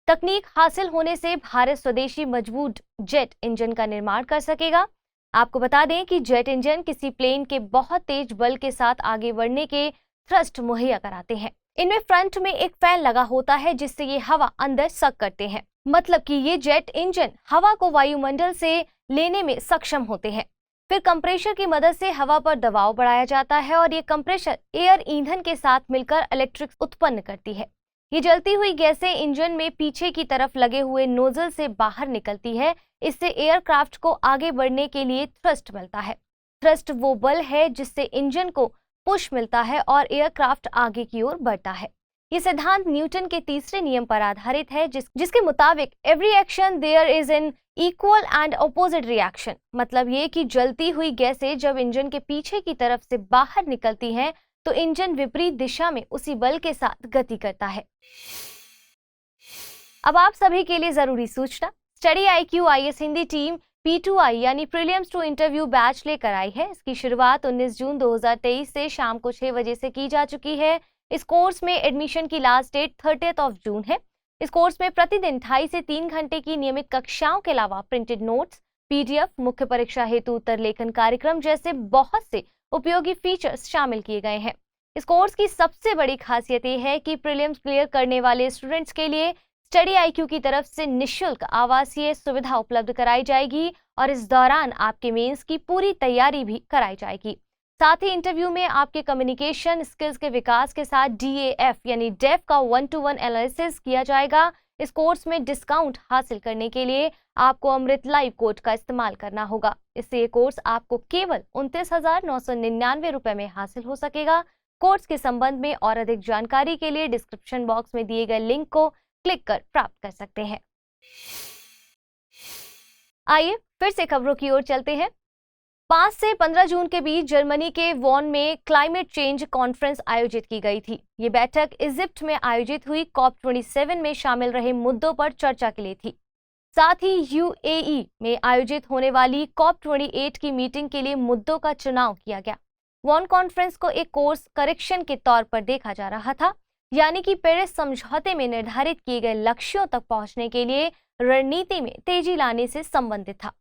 तकनीक हासिल होने से भारत स्वदेशी मजबूत जेट इंजन का निर्माण कर सकेगा। आपको बता दें कि जेट इंजन किसी प्लेन के बहुत तेज बल के साथ आगे बढ़ने के थ्रस्ट मुहैया कराते हैं। इनमें फ्रंट में एक फैन लगा होता है जिससे ये हवा अंदर सक करते हैं, मतलब कि ये जेट इंजन हवा को वायुमंडल से लेने में सक्षम होते हैं। फिर कंप्रेसर की मदद से हवा पर दबाव बढ़ाया जाता है और ये कंप्रेसर एयर ईंधन के साथ मिलकर इलेक्ट्रिक उत्पन्न करती है। ये जलती हुई गैसें इंजन में पीछे की तरफ लगे हुए नोजल से बाहर निकलती है। इससे एयरक्राफ्ट को आगे बढ़ने के लिए थ्रस्ट मिलता है। थ्रस्ट वो बल है जिससे इंजन को पुश मिलता है और एयरक्राफ्ट आगे की ओर बढ़ता है। ये सिद्धांत न्यूटन के तीसरे नियम पर आधारित है जिसके मुताबिक every action there is an equal and opposite reaction. मतलब ये कि जलती हुई गैसें जब इंजन के पीछे की तरफ से बाहर निकलती हैं तो इंजन विपरीत दिशा में उसी बल के साथ गति करता है। अब आप सभी के लिए जरूरी सूचना, study IQ IAS Hindi team P2I यानी प्रीलिम्स टू इंटरव्यू बैच लेकर आई है। इसकी शुरुआत 19 जून 2023 से शाम को 6 बजे से की जा चुकी है। इस कोर्स में एडमिशन की लास्ट डेट 30 जून है। इस कोर्स में प्रतिदिन 2.5 से 3 घंटे की नियमित कक्षाओं के अलावा प्रिंटेड नोट्स, PDF, मुख्य परीक्षा हेतु उत्तर लेखन कार्यक्रम जैसे बहुत से उपयोगी फीचर्स शामिल किए गए हैं। इस कोर्स की सबसे बड़ी खासियत ये है कि प्रीलिम्स क्लियर करने वाले स्टूडेंट्स के लिए स्टडी IQ की तरफ से निःशुल्क आवासीय सुविधा उपलब्ध कराई जाएगी और इस दौरान आपके मेंस की पूरी तैयारी भी कराई जाएगी। साथ ही इंटरव्यू में आपके कम्युनिकेशन स्किल्स के विकास के साथ DAF यानी डेफ का 1-to-1 एनालिसिस किया जाएगा। इस कोर्स में डिस्काउंट हासिल करने के लिए आपको अमृत लाइव कोड का इस्तेमाल करना होगा। इससे ये कोर्स आपको केवल 29,999 रुपए में हासिल हो सकेगा। कोर्स के संबंध में और अधिक जानकारी के लिए डिस्क्रिप्शन बॉक्स में दिए गए लिंक को क्लिक कर प्राप्त कर सकते हैं। आइए फिर से खबरों की ओर चलते हैं। 5 से 15 जून के बीच जर्मनी के वॉन में क्लाइमेट चेंज कॉन्फ्रेंस आयोजित की गई थी। ये बैठक इजिप्ट में आयोजित हुई COP27 में शामिल रहे मुद्दों पर चर्चा के लिए थी। साथ ही UAE में आयोजित होने वाली COP28 की मीटिंग के लिए मुद्दों का चुनाव किया गया। वॉन कॉन्फ्रेंस को एक कोर्स करेक्शन के तौर पर देखा जा रहा था, यानी कि पेरिस समझौते में निर्धारित किए गए लक्ष्यों तक पहुंचने के लिए रणनीति में तेजी लाने से संबंधित था।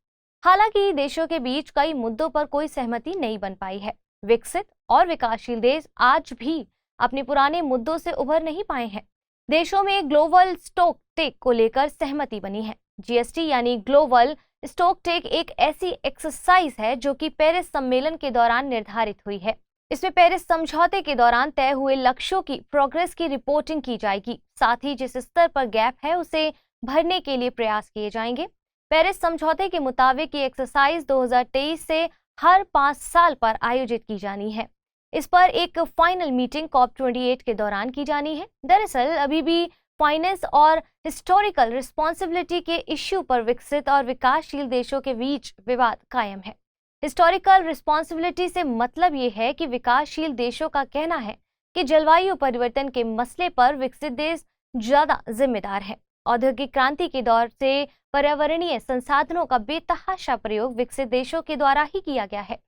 हालांकि देशों के बीच कई मुद्दों पर कोई सहमति नहीं बन पाई है। विकसित और विकासशील देश आज भी अपने पुराने मुद्दों से उभर नहीं पाए हैं। देशों में ग्लोबल स्टॉक टेक को लेकर सहमति बनी है। GST यानी ग्लोबल स्टॉक टेक एक ऐसी एक्सरसाइज है जो कि पेरिस सम्मेलन के दौरान निर्धारित हुई है। इसमें पेरिस समझौते के दौरान तय हुए लक्ष्यों की प्रोग्रेस की रिपोर्टिंग की जाएगी। साथ ही जिस स्तर पर गैप है उसे भरने के लिए प्रयास किए जाएंगे। पेरिस समझौते के मुताबिक ये एक्सरसाइज 2023 से हर 5 साल पर आयोजित की जानी है। इस पर एक फाइनल मीटिंग COP28 के दौरान की जानी है। दरअसल अभी भी फाइनेंस और हिस्टोरिकल रिस्पॉन्सिबिलिटी के इश्यू पर विकसित और विकासशील देशों के बीच विवाद कायम है। हिस्टोरिकल रिस्पॉन्सिबिलिटी से मतलब ये है कि विकासशील देशों का कहना है कि जलवायु परिवर्तन के मसले पर विकसित देश ज्यादा जिम्मेदार है। औद्योगिक क्रांति के दौर से पर्यावरणीय संसाधनों का बेतहाशा प्रयोग विकसित देशों के द्वारा ही किया गया है।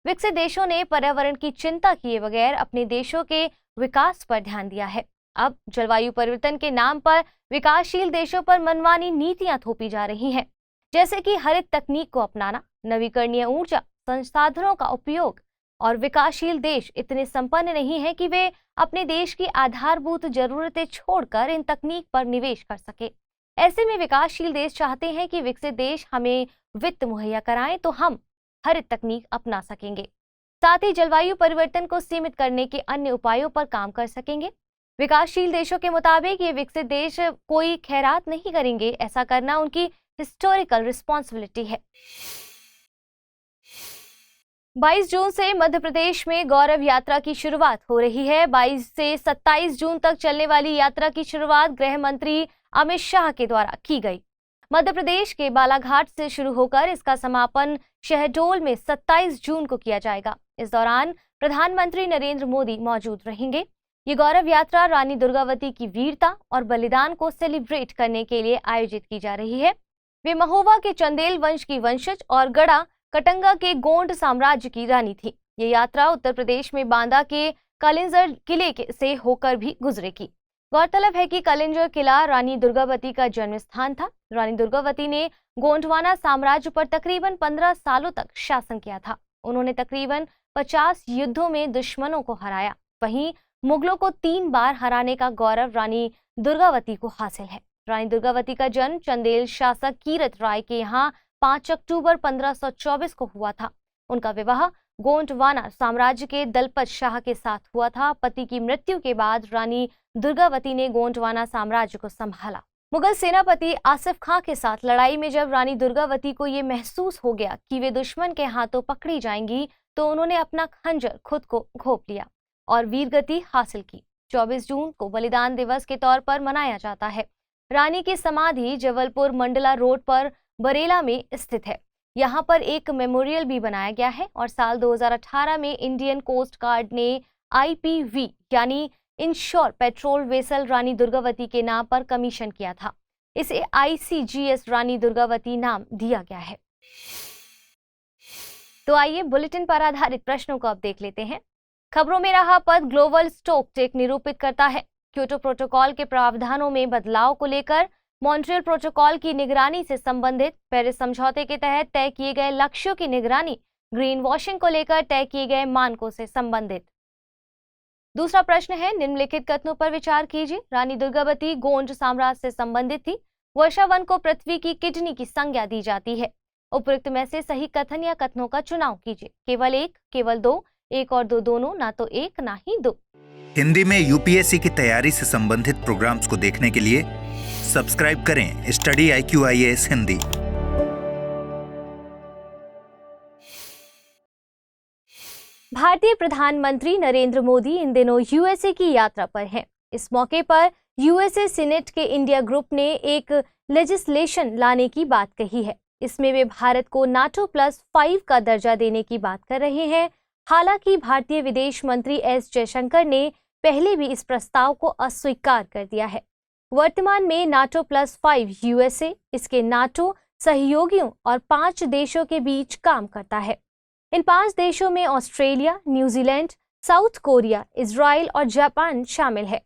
विकसित देशों ने पर्यावरण की चिंता किए बगैर अपने देशों के विकास पर ध्यान दिया है। अब जलवायु परिवर्तन के नाम पर विकासशील देशों पर मनमानी नीतियां थोपी जा रही हैं, जैसे कि हरित तकनीक को अपनाना, नवीकरणीय ऊर्जा संसाधनों का उपयोग। और विकासशील देश इतने संपन्न नहीं है कि वे अपने देश की आधारभूत जरूरतें छोड़कर इन तकनीक पर निवेश कर सके। ऐसे में विकासशील देश चाहते हैं कि विकसित देश हमें वित्त मुहैया कराएं तो हम हरित तकनीक अपना सकेंगे, साथ ही जलवायु परिवर्तन को सीमित करने के अन्य उपायों पर काम कर सकेंगे। विकासशील देशों के मुताबिक ये विकसित देश कोई खैरात नहीं करेंगे। ऐसा करना उनकी हिस्टोरिकल रिस्पॉन्सिबिलिटी है। 22 जून से मध्य प्रदेश में गौरव यात्रा की शुरुआत हो रही है। 22 से 27 जून तक चलने वाली यात्रा की शुरुआत गृह मंत्री अमित शाह के द्वारा की गई। मध्य प्रदेश के बालाघाट से शुरू होकर इसका समापन शहडोल में 27 जून को किया जाएगा। इस दौरान प्रधानमंत्री नरेंद्र मोदी मौजूद रहेंगे। ये गौरव यात्रा रानी दुर्गावती की वीरता और बलिदान को सेलिब्रेट करने के लिए आयोजित की जा रही है। वे महोबा के चंदेल वंश की वंशज और गढ़ा कटंगा के गोंड साम्राज्य की रानी थी। ये यात्रा उत्तर प्रदेश में बांदा के कलिंजर किले से होकर भी गुजरेगी। गौरतलब है कि कलिंजर किला रानी दुर्गावती का जन्म स्थान था। रानी दुर्गावती ने गोंडवाना साम्राज्य पर तकरीबन 15 सालों तक शासन किया था। उन्होंने तकरीबन 50 युद्धों में दुश्मनों को हराया। वहीं मुगलों को 3 बार हराने का गौरव रानी दुर्गावती को हासिल है। रानी दुर्गावती का जन्म चंदेल शासक कीरत राय के यहाँ 5 अक्टूबर 1524 को हुआ था। उनका विवाह गोंडवाना साम्राज्य के दलपत शाह के साथ हुआ था। पति की मृत्यु के बाद रानी दुर्गावती ने गोंडवाना साम्राज्य को संभाला। मुगल सेनापति आसिफ खां के साथ लड़ाई में जब रानी दुर्गावती को ये महसूस हो गया कि वे दुश्मन के हाथों पकड़ी जाएंगी, तो उन्होंने अपना खंजर खुद को घोंप लिया और वीरगति हासिल की। 24 जून को बलिदान दिवस के तौर पर मनाया जाता है। रानी की समाधि जबलपुर मंडला रोड पर बरेला में स्थित है। यहाँ पर एक मेमोरियल भी बनाया गया है और साल 2018 में इंडियन कोस्ट गार्ड ने IPV यानी ensure patrol vessel Rani Durgavati के नाम पर कमीशन किया था। इसे ICGS रानी दुर्गावती नाम दिया गया है। तो आइए बुलेटिन पर आधारित प्रश्नों को अब देख लेते हैं। खबरों में रहा पद ग्लोबल स्टॉकटेक निरूपित करता है। क्योटो प्रोटोकॉल के प्रावधानों में बदलाव को लेकर मॉन्ट्रियल प्रोटोकॉल की निगरानी से संबंधित पेरिस समझौते के तहत तय किए गए लक्ष्यों की निगरानी ग्रीन वॉशिंग को लेकर तय किए गए मानकों से संबंधित। दूसरा प्रश्न है, निम्नलिखित कथनों पर विचार कीजिए। रानी दुर्गावती गोंड साम्राज्य से संबंधित थी। वर्षावन को पृथ्वी की किडनी की संज्ञा दी जाती है। उपयुक्त में से सही कथन या कथनों का चुनाव कीजिए। केवल एक, केवल दो, एक और दो दोनों, ना तो एक ना ही दो। हिंदी में UPSC की तैयारी से संबंधित प्रोग्राम्स को देखने के लिए सब्सक्राइब करें स्टडी IQ IAS हिंदी। भारतीय प्रधानमंत्री नरेंद्र मोदी इन दिनों USA की यात्रा पर हैं। इस मौके पर USA सीनेट के इंडिया ग्रुप ने एक लेजिस्लेशन लाने की बात कही है। इसमें वे भारत को NATO+5 का दर्जा देने की बात कर रहे हैं। हालांकि भारतीय विदेश मंत्री S जयशंकर ने पहले भी इस प्रस्ताव को अस्वीकार कर दिया है। वर्तमान में NATO+5 USA, इसके NATO सहयोगियों और 5 देशों के बीच काम करता है। इन 5 देशों में Australia, New Zealand, south Korea, Israel और जापान शामिल है।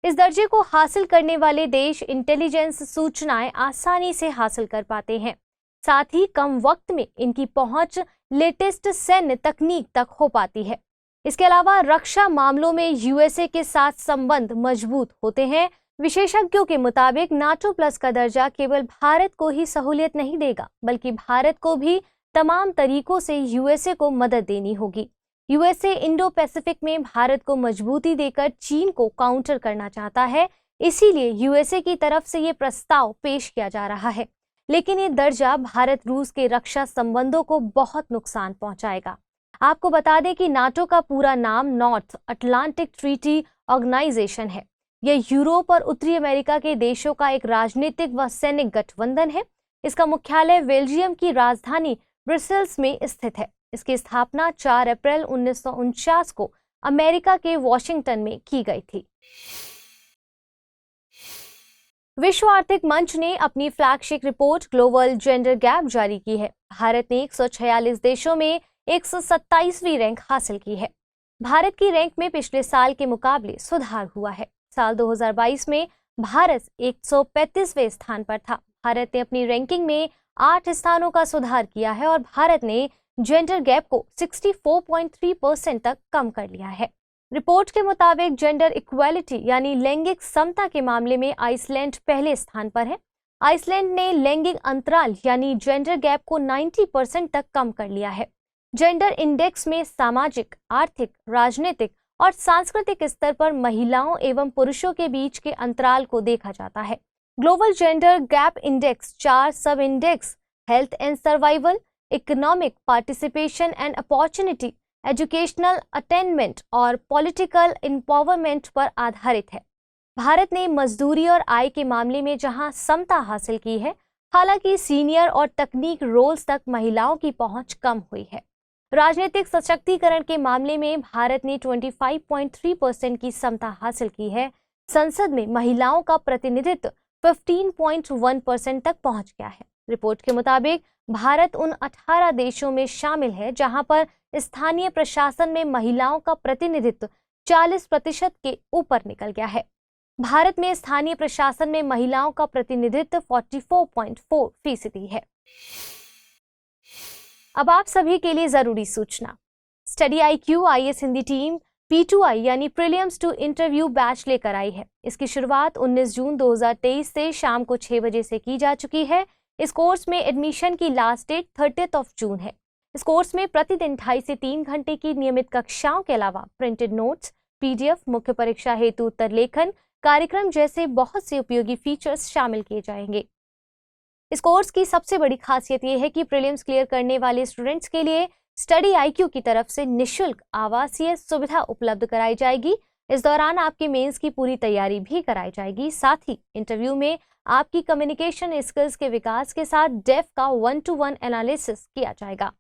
इस दर्जे को हासिल करने वाले देश इंटेलिजेंस सूचनाएं आसानी से हासिल कर पाते हैं। साथ ही कम वक्त में इनकी पहुंच लेटेस्ट सैन्य तकनीक तक हो पाती है। इसके अलावा रक्षा मामलों में USA के साथ संबंध मजबूत होते हैं। विशेषज्ञों के मुताबिक NATO+ का दर्जा केवल भारत को ही सहूलियत नहीं देगा, बल्कि भारत को भी तमाम तरीकों से USA को मदद देनी होगी। USA इंडो पैसिफिक में भारत को मजबूती देकर चीन को काउंटर करना चाहता है। इसीलिए USA की तरफ से ये प्रस्ताव पेश किया जा रहा है। लेकिन ये दर्जा भारत रूस के रक्षा संबंधों को बहुत नुकसान पहुंचाएगा। आपको बता दें कि NATO का पूरा नाम नॉर्थ अटलांटिक ट्रीटी ऑर्गेनाइजेशन है। यह यूरोप और उत्तरी अमेरिका के देशों का एक राजनीतिक व सैनिक गठबंधन है। इसका मुख्यालय बेल्जियम की राजधानी ब्रसेल्स में स्थित है। इसकी स्थापना 4 अप्रैल 1949 को अमेरिका के वॉशिंगटन में की गई थी। विश्व आर्थिक मंच ने अपनी flagship report global gender gap जारी की है। भारत ने 146 देशों में 127वीं रैंक हासिल की है। भारत की रैंक में पिछले साल के मुकाबले सुधार हुआ है। साल 2022 में भारत 135वें स्थान पर था। भारत ने अपनी रैंकिंग में 8 स्थानों का सुधार किया है और भारत ने जेंडर गैप को 64.3% तक कम कर लिया है। रिपोर्ट के मुताबिक जेंडर इक्वालिटी यानी लैंगिक समता के मामले में आइसलैंड पहले स्थान पर है। आइसलैंड ने लैंगिक अंतराल यानी जेंडर गैप को 90% तक कम कर लिया है। जेंडर इंडेक्स में सामाजिक, आर्थिक, राजनीतिक और सांस्कृतिक स्तर पर महिलाओं एवं पुरुषों के बीच के अंतराल को देखा जाता है। ग्लोबल जेंडर गैप इंडेक्स 4 सब index health and survival, economic participation and opportunity, educational attainment और पॉलिटिकल एम्पावरमेंट पर आधारित है। भारत ने मजदूरी और आय के मामले में जहां समता हासिल की है, हालांकि सीनियर और तकनीक रोल्स तक महिलाओं की पहुंच कम हुई है। राजनीतिक सशक्तिकरण के मामले में भारत ने 25.3% की समता हासिल की है। संसद में महिलाओं का प्रतिनिधित्व 15.1% तक पहुंच गया है। रिपोर्ट के मुताबिक भारत उन 18 देशों में शामिल है जहां पर स्थानीय प्रशासन में महिलाओं का प्रतिनिधित्व 40% के ऊपर निकल गया है। भारत में स्थानीय प्रशासन में महिलाओं का प्रतिनिधित्व 44.4% है। अब आप सभी के लिए जरूरी सूचना, study IQ IAS Hindi team P2I यानी प्रीलिम्स टू इंटरव्यू बैच लेकर आई है। इसकी शुरुआत 19 जून 2023 से शाम को 6 बजे से की जा चुकी है। इस कोर्स में एडमिशन की लास्ट डेट 30 जून है। इस कोर्स में प्रतिदिन 2.5 से 3 घंटे की नियमित कक्षाओं के अलावा प्रिंटेड नोट्स, PDF, मुख्य परीक्षा हेतु उत्तर लेखन कार्यक्रम जैसे बहुत से उपयोगी फीचर्स शामिल किए जाएंगे। इस कोर्स की सबसे बड़ी खासियत यह है कि प्रीलिम्स क्लियर करने वाले स्टूडेंट्स के लिए स्टडी IQ की तरफ से निःशुल्क आवासीय सुविधा उपलब्ध कराई जाएगी। इस दौरान आपके मेंस की पूरी तैयारी भी कराई जाएगी। साथ ही इंटरव्यू में आपकी कम्युनिकेशन स्किल्स के विकास के साथ डेफ का 1-to-1 एनालिसिस किया जाएगा।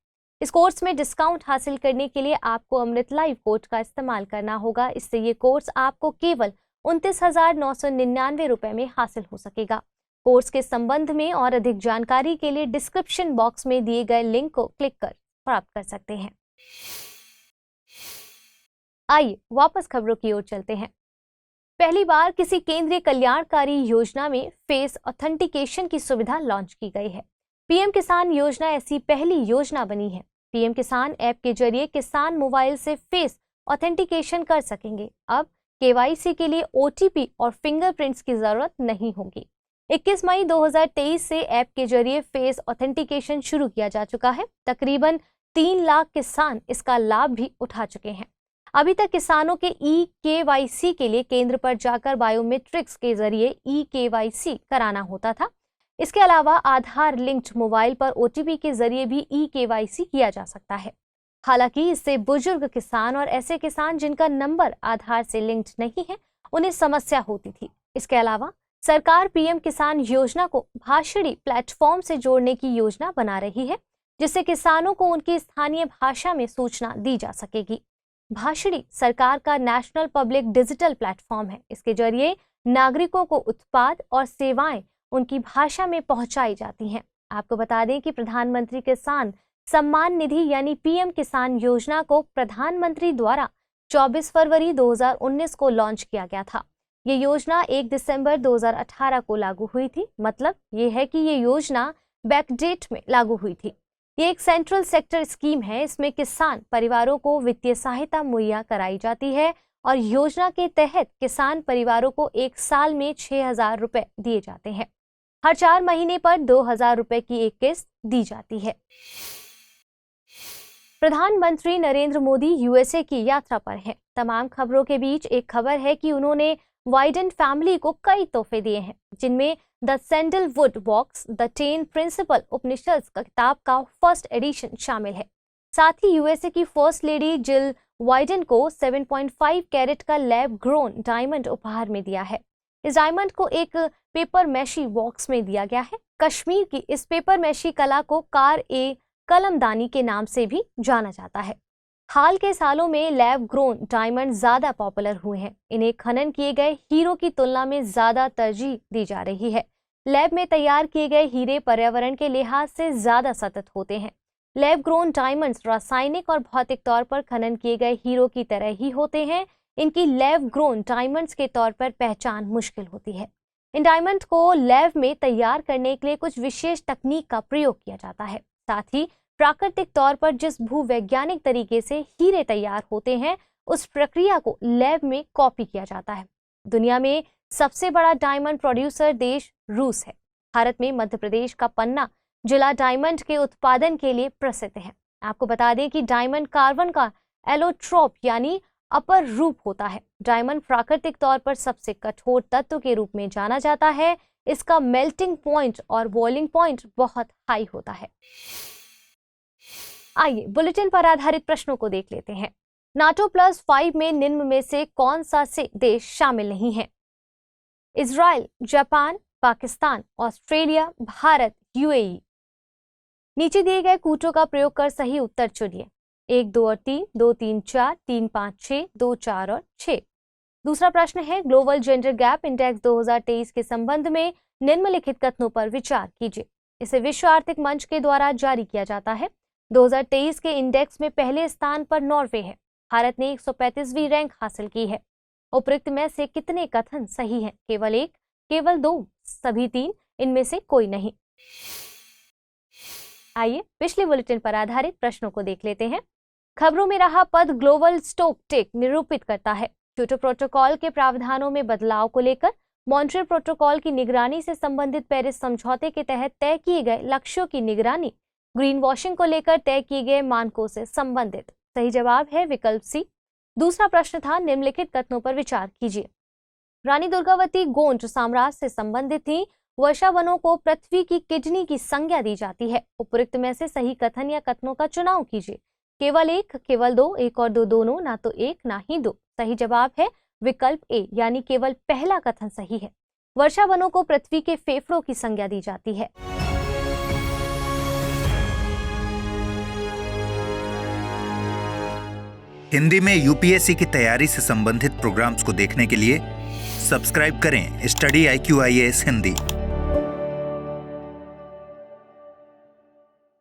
इस कोर्स में डिस्काउंट हासिल करने के लिए आपको अमृत लाइव कोड का इस्तेमाल करना होगा। इससे ये कोर्स आपको केवल 29,999 रुपए में हासिल हो सकेगा। कोर्स के संबंध में और अधिक जानकारी के लिए डिस्क्रिप्शन बॉक्स में दिए गए लिंक को क्लिक कर प्राप्त कर सकते हैं। आइए वापस खबरों की ओर चलते हैं। पहली बार किसी केंद्रीय कल्याणकारी योजना में फेस ऑथेंटिकेशन की सुविधा लॉन्च की गई है। PM किसान योजना ऐसी पहली योजना बनी है। PM किसान ऐप के जरिए किसान मोबाइल से फेस ऑथेंटिकेशन कर सकेंगे। अब KYC के लिए OTP और फिंगरप्रिंट्स की जरूरत नहीं होगी। 21 मई 2023 से ऐप के जरिए फेस ऑथेंटिकेशन शुरू किया जा चुका है। तकरीबन 3 लाख किसान इसका लाभ भी उठा चुके हैं। अभी तक किसानों के eKYC के लिए केंद्र पर जाकर बायोमेट्रिक्स के जरिए eKYC कराना होता था। इसके अलावा आधार लिंक्ड मोबाइल पर OTP के जरिए भी eKYC किया जा सकता है। हालांकि इससे बुजुर्ग किसान और ऐसे किसान जिनका नंबर आधार से लिंक्ड नहीं है, उन्हें समस्या होती थी। इसके अलावा सरकार PM किसान योजना को भाषणी प्लेटफॉर्म से जोड़ने की योजना बना रही है, जिससे किसानों को उनकी स्थानीय भाषा में सूचना दी जा सकेगी। भाषणी सरकार का नेशनल पब्लिक डिजिटल प्लेटफॉर्म है। इसके जरिए नागरिकों को उत्पाद और सेवाएं उनकी भाषा में पहुंचाई जाती हैं। आपको बता दें कि प्रधानमंत्री किसान सम्मान निधि यानी PM किसान योजना को प्रधानमंत्री द्वारा 24 फरवरी 2019 को लॉन्च किया गया था। ये योजना 1 दिसंबर 2018 को लागू हुई थी। मतलब ये है कि ये योजना बैकडेट में लागू हुई थी। ये एक सेंट्रल सेक्टर स्कीम है। इसमें किसान परिवारों को वित्तीय सहायता मुहैया कराई जाती है और योजना के तहत किसान परिवारों को एक साल में 6,000 रुपए दिए जाते हैं। हर 4 महीने पर 2,000 रुपए की एक किस्त दी जाती है। प्रधानमंत्री नरेंद्र मोदी USA की यात्रा पर हैं। तमाम खबरों के बीच एक खबर है कि उन्होंने वाइडेन फैमिली को कई तोहफे दिए हैं, जिनमें the sandalwood box, the 10 principal Upanishad किताब का फर्स्ट एडिशन शामिल है। साथ ही USA की फर्स्ट लेडी जिल वाइडेन को 7.5 कैरेट का लैब ग्रोन डायमंड उपहार में दिया है। इस डायमंड को एक पेपर मैशी बॉक्स में दिया गया है। कश्मीर की इस पेपर मैशी कला को कलमदानी के नाम से भी जाना जाता है। हाल के सालों में लैब ग्रोन डायमंड ज्यादा पॉपुलर हुए हैं। इन्हें खनन किए गए हीरो की तुलना में ज्यादा तरजीह दी जा रही है। लैब में तैयार किए गए हीरे पर्यावरण के लिहाज से ज्यादा सतत होते हैं। लैब ग्रोन डायमंड्स रासायनिक और भौतिक तौर पर खनन किए गए हीरो की तरह ही होते हैं। इनकी लैब ग्रोन डायमंड्स के तौर पर पहचान मुश्किल होती है। इन डायमंड को लैब में तैयार करने के लिए कुछ विशेष तकनीक का प्रयोग किया जाता है। साथ ही प्राकृतिक तौर पर जिस भूवैज्ञानिक तरीके से हीरे तैयार होते हैं, उस प्रक्रिया को लैब में कॉपी किया जाता है। दुनिया में सबसे बड़ा डायमंड प्रोड्यूसर देश रूस है। भारत में मध्य प्रदेश का पन्ना जिला डायमंड के उत्पादन के लिए प्रसिद्ध है। आपको बता दें कि डायमंड कार्बन का एलोट्रोप यानी अपर रूप होता है। डायमंड प्राकृतिक तौर पर सबसे कठोर तत्व के रूप में जाना जाता है। इसका मेल्टिंग पॉइंट और बॉइलिंग पॉइंट बहुत हाई होता है। आइए बुलेटिन पर आधारित प्रश्नों को देख लेते हैं। NATO +5 में निम्न में से कौन सा से देश शामिल नहीं है? Israel, Japan, Pakistan, Australia, Bharat, UAE। नीचे दिए गए कूटों का प्रयोग कर सही उत्तर चुनिए। 1, 2 और 3, 2, 3, 4, 3, 5, 6, 2, 4 और 6। दूसरा प्रश्न है ग्लोबल जेंडर गैप इंडेक्स 2023 के संबंध में निम्नलिखित कथनों पर विचार कीजिए। इसे विश्व आर्थिक मंच के द्वारा जारी किया जाता है। 2023 के इंडेक्स में पहले स्थान पर नॉर्वे है। भारत ने 135वीं रैंक हासिल की है। उपरोक्त में से कितने कथन सही हैं? केवल 1, केवल 2, सभी 3, इनमें से कोई नहीं। आइए पिछले बुलेटिन पर आधारित प्रश्नों को देख लेते हैं। खबरों में रहा पद ग्लोबल स्टॉक टेक निरूपित करता है। क्योटो प्रोटोकॉल के प्रावधानों में बदलाव को लेकर मॉन्ट्रियल प्रोटोकॉल की निगरानी से संबंधित पेरिस समझौते के तहत तय किए गए लक्ष्यों की निगरानी ग्रीन वॉशिंग को लेकर तय किए गए मानकों से संबंधित। सही जवाब है विकल्प सी। दूसरा प्रश्न था, निम्नलिखित कथनों पर विचार कीजिए। रानी दुर्गावती गोंड साम्राज्य से संबंधित थी। वर्षा वनों को पृथ्वी की किडनी की संज्ञा दी जाती है। उपयुक्त में से सही कथन या कथनों का चुनाव कीजिए। केवल एक, केवल दो, एक और दो दोनों, ना तो एक ना ही दो। सही जवाब है विकल्प ए, यानी केवल पहला कथन सही है। वर्षा वनों को पृथ्वी के फेफड़ों की संज्ञा दी जाती है। हिंदी में यूपीएससी की तैयारी से संबंधित प्रोग्राम्स को देखने के लिए सब्सक्राइब करें स्टडी IQ IAS हिंदी।